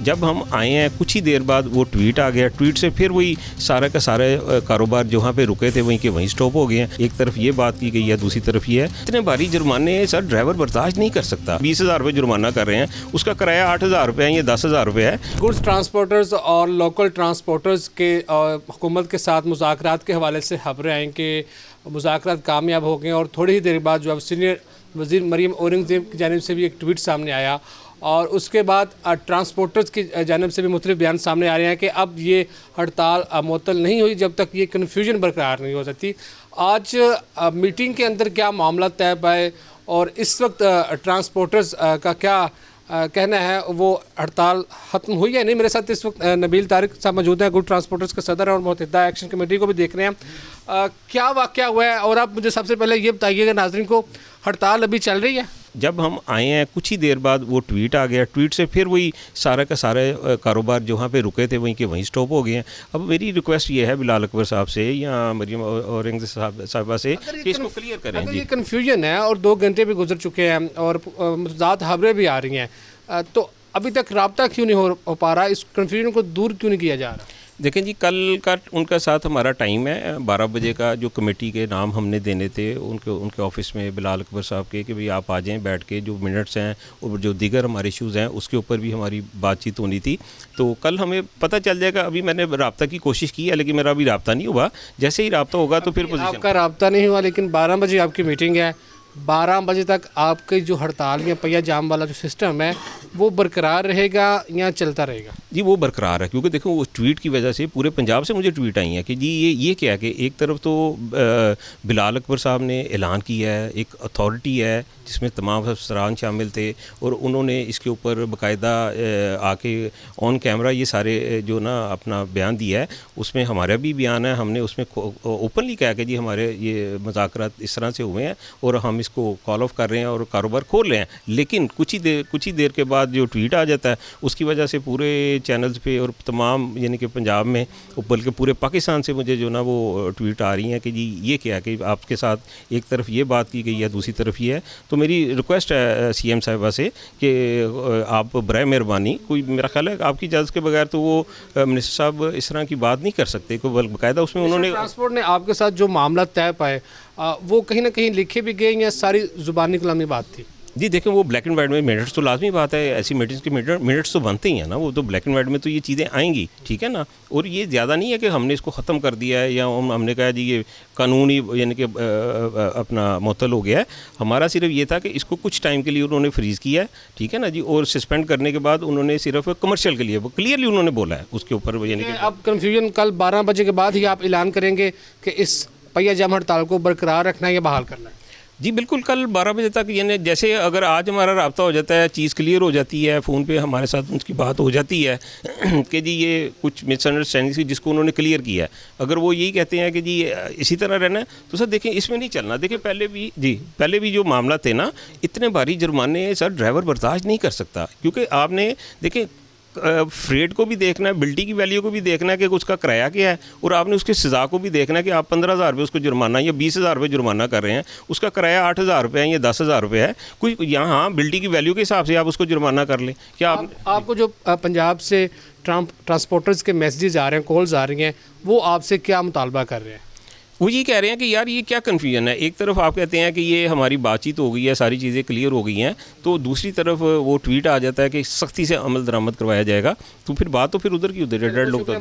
जब हम आए हैं कुछ ही देर बाद वो ट्वीट आ गया, ट्वीट से फिर वही सारा का सारा कारोबार जहाँ पे रुके थे वहीं के वहीं स्टॉप हो गए हैं। एक तरफ ये बात की गई है, दूसरी तरफ ये है इतने भारी जुर्माने सर ड्राइवर बर्दाश्त नहीं कर सकता। 20,000 रुपये जुर्माना कर रहे हैं, उसका किराया 8,000 रुपये है, ये 10,000 रुपये है। गुड्स ट्रांसपोर्टर्स और लोकल ट्रांसपोर्टर्स के हुकूमत के साथ मुज़ाकरात के हवाले से खबरें आई कि मुज़ाकरात कामयाब हो गए और थोड़ी ही देर बाद जो है सीनियर वज़ीर मरीम औरंगज़ेब की जानिब से भी एक ट्वीट सामने आया और उसके बाद ट्रांसपोर्टर्स की जानिब से भी मुख्तलिफ बयान सामने आ रहे हैं कि अब ये हड़ताल मुअत्तल नहीं हुई जब तक ये कन्फ्यूजन बरकरार नहीं हो सकती। आज मीटिंग के अंदर क्या मामला तय पाए और इस वक्त ट्रांसपोर्टर्स का क्या कहना है, वो हड़ताल ख़त्म हुई है नहीं। मेरे साथ इस वक्त नबील तारिक साहब मौजूद हैं, गुड ट्रांसपोर्टर्स के सदर और मुत्तहिदा एक्शन कमेटी को भी देख रहे हैं। क्या वाक़या हुआ है और आप मुझे सबसे पहले ये बताइएगा नाज़रीन को, हड़ताल अभी चल रही है? जब हम आए हैं कुछ ही देर बाद वो ट्वीट आ गया, ट्वीट से फिर वही सारा का सारा कारोबार जहाँ पे रुके थे वहीं के वहीं स्टॉप हो गए हैं। अब मेरी रिक्वेस्ट ये है बिलाल अकबर साहब से या मरीम औरंगज़ेब साहबा से कि इसको क्लियर करें। अगर ये कन्फ्यूजन है और 2 घंटे भी गुजर चुके हैं और ज़्यादा खबरें भी आ रही हैं, तो अभी तक रब्ता क्यों नहीं हो पा रहा, इस कन्फ्यूजन को दूर क्यों नहीं किया जा रहा? देखें जी, कल का उनका साथ हमारा टाइम है 12 बजे का, जो कमेटी के नाम हमने देने थे उनके ऑफिस में बिलाल अकबर साहब के कि भाई आप आ जाएं, बैठ के जो मिनट्स हैं और जो दीगर हमारे इश्यूज़ हैं उसके ऊपर भी हमारी बातचीत होनी थी। तो कल हमें पता चल जाएगा। अभी मैंने रब्ता की कोशिश की है लेकिन मेरा अभी रब्ता नहीं हुआ। जैसे ही रब्ता होगा तो फिर पोजीशन। आपका रब्ता नहीं हुआ लेकिन 12 बजे आपकी मीटिंग है, 12 बजे तक आपकी जो हड़ताल या पहिया जाम वाला जो सिस्टम है वो बरकरार रहेगा या चलता रहेगा? जी वो बरकरार है, क्योंकि देखो वो ट्वीट की वजह से पूरे पंजाब से मुझे ट्वीट आई हैं कि जी ये क्या है कि एक तरफ तो बिलाल अकबर साहब ने ऐलान किया है, एक अथॉरिटी है जिसमें तमाम अफसरान शामिल थे और उन्होंने इसके ऊपर बाकायदा आके ऑन कैमरा ये सारे जो ना अपना बयान दिया है। उसमें हमारा भी बयान है, हमने उसमें ओपनली कहा कि जी हमारे ये मुज़ाकरात इस तरह से हुए हैं और हम इसको कॉल ऑफ कर रहे हैं और कारोबार खोल रहे हैं। लेकिन कुछ ही देर के बाद जो ट्वीट आ जाता है उसकी वजह से पूरे चैनल्स पे और तमाम यानी कि पंजाब में बल्कि पूरे पाकिस्तान से मुझे जो ना वो ट्वीट आ रही हैं कि जी ये क्या है कि आपके साथ एक तरफ ये बात की गई है, दूसरी तरफ ये है। तो मेरी रिक्वेस्ट है सीएम साहिबा से कि आप बराए मेहरबानी, कोई मेरा ख्याल है आपकी इजाज़त के बगैर तो वो मिनिस्टर साहब इस तरह की बात नहीं कर सकते। कोई बाकायदा उसमें उन्होंने ट्रांसपोर्ट ने आपके साथ जो मामला तय पाए वो कहीं ना कहीं लिखे भी गए या सारी ज़ुबानी कलामी बात थी? जी देखें, वो ब्लैक एंड वाइट में मिनट्स तो लाजमी बात है, ऐसी मीटिंग्स के मिनट्स तो बनते ही हैं ना, वो तो ब्लैक एंड वाइट में तो ये चीज़ें आएंगी, ठीक है ना। और ये ज़्यादा नहीं है कि हमने इसको ख़त्म कर दिया है या हमने कहा जी ये कानूनी यानी कि अपना मुअत्तल हो गया है। हमारा सिर्फ ये था कि इसको कुछ टाइम के लिए उन्होंने फ्रीज़ किया है, ठीक है ना जी, और सस्पेंड करने के बाद उन्होंने सिर्फ कमर्शियल के लिए वो क्लियरली उन्होंने बोला है उसके ऊपर। यानी कि अब कन्फ्यूजन कल 12 बजे के बाद ही आप ऐलान करेंगे कि इस पहिया जाम हड़ताल को बरकरार रखना है या बहाल करना है? जी बिल्कुल, कल 12 बजे तक, यानी जैसे अगर आज हमारा रब्ता हो जाता है, चीज़ क्लियर हो जाती है, फ़ोन पे हमारे साथ उनकी बात हो जाती है कि जी ये कुछ मिसअंडरस्टैंडिंग थी जिसको उन्होंने क्लियर किया है, अगर वो यही कहते हैं कि जी इसी तरह रहना है तो सर देखें इसमें नहीं चलना। देखें पहले भी जो मामला थे ना, इतने भारी जुर्माने सर ड्राइवर बर्दाश्त नहीं कर सकता, क्योंकि आपने देखें फ्रेट को भी देखना है, बिल्टी की वैल्यू को भी देखना है कि उसका किराया क्या है, और आपने उसकी सज़ा को भी देखना है कि आप 15,000 रुपये उसको जुर्माना या 20,000 रुपये जुर्माना कर रहे हैं, उसका किराया 8,000 रुपये है या 10,000 रुपये है। कोई यहाँ बिल्टी की वैल्यू के हिसाब से आप उसको जुर्माना कर लें। क्या आपको जो पंजाब से ट्रांसपोर्टर्स के मैसेजेस आ रहे हैं, कॉल्स आ रही हैं, वो आपसे क्या मुतालबा कर रहे हैं? वो ये कह रहे हैं कि यार ये क्या कन्फ्यूजन है, एक तरफ आप कहते हैं कि ये हमारी बातचीत हो गई है, सारी चीज़ें क्लियर हो गई हैं, तो दूसरी तरफ वो ट्वीट आ जाता है कि सख्ती से अमल दरामद करवाया जाएगा, तो फिर बात तो फिर उधर की उधर है, डेढ़ लोग तो